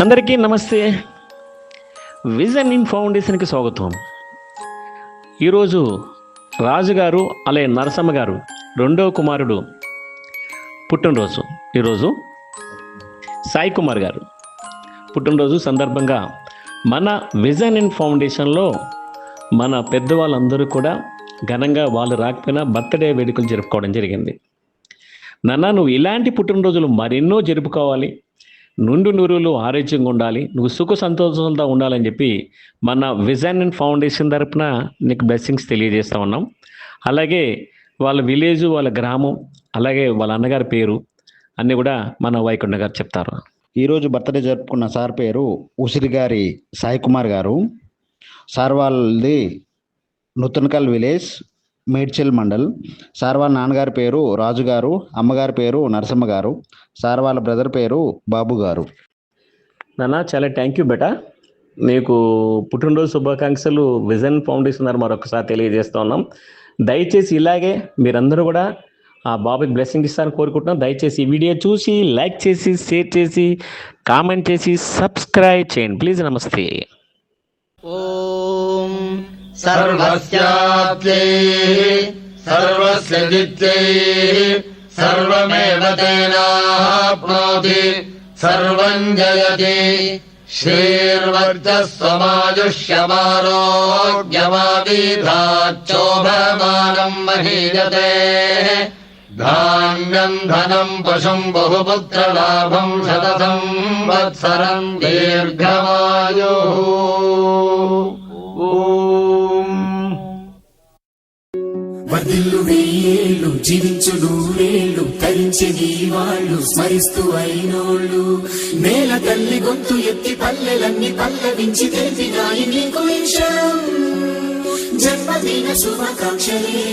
అందరికీ నమస్తే. Vision in ఫౌండేషన్కి స్వాగతం. ఈరోజు రాజుగారు అలాగే నరసమ్మ గారు రెండవ కుమారుడు పుట్టినరోజు. ఈరోజు సాయి కుమార్ గారు పుట్టినరోజు సందర్భంగా మన విజన్ ఇన్ ఫౌండేషన్లో మన పెద్దవాళ్ళందరూ కూడా ఘనంగా వాళ్ళు రాకపోయినా బర్త్డే వేడుకలు జరుపుకోవడం జరిగింది. నువ్వు ఇలాంటి పుట్టినరోజులు మరెన్నో జరుపుకోవాలి, నుండు నూరులు ఆరోగ్యంగా ఉండాలి, నువ్వు సుఖ సంతోషంతో ఉండాలని చెప్పి మన విజన్ అండ్ ఫౌండేషన్ తరపున నీకు బ్లెస్సింగ్స్ తెలియజేస్తూ ఉన్నాం. అలాగే వాళ్ళ విలేజ్, వాళ్ళ గ్రామం, అలాగే వాళ్ళ అన్నగారి పేరు అన్నీ కూడా మన వైకుంఠ గారు చెప్తారు. ఈరోజు బర్త్డే జరుపుకున్న సార్ పేరు ఉసిరిగారి సాయి కుమార్ గారు. సార్ వాళ్ళది నూతనకల్ విలేజ్, మేడ్చల్ మండల్. సార్ వాళ్ళ నాన్నగారి పేరు రాజు గారు, అమ్మగారి పేరు నరసమ్మ గారు, సార్ వాళ్ళ బ్రదర్ పేరు బాబు గారు. చాలా థ్యాంక్ యూ బేటా. మీకు పుట్టినరోజు శుభాకాంక్షలు విజన్ ఫౌండేషన్ ద్వారా మరొకసారి తెలియజేస్తూ ఉన్నాం. దయచేసి ఇలాగే మీరందరూ కూడా ఆ బాబుకి బ్లెస్సింగ్ ఇస్తారని కోరుకుంటున్నాం. దయచేసి ఈ వీడియో చూసి లైక్ చేసి, షేర్ చేసి, కామెంట్ చేసి, సబ్స్క్రైబ్ చేయండి ప్లీజ్. నమస్తే. ఓం సర్వస్యాప్యై సర్వస్య జిత్యై సర్వమేవ తేనాప్నోతి సర్వం జయతి శ్రీర్వర్చస్వమాయుష్యమారోగ్యమాదీధాచ్చోభమానం మహీయతే ధాన్యం ధనం పశుం బహుపుత్రలాభం శతసం వత్సరం దీర్ఘమాయు. వర్ధిల్లు వెయ్యేళ్ళు, జీవించు నూరేళ్ళు, తరించి నీ వాళ్ళు స్మరిస్తూ అయినోళ్ళు. నేల తల్లి గొంతు ఎత్తి పల్లెలన్నీ పల్లవించి తెలిపినాయి నీకు విషయం. జన్మదిన శుభాకాంక్షలే.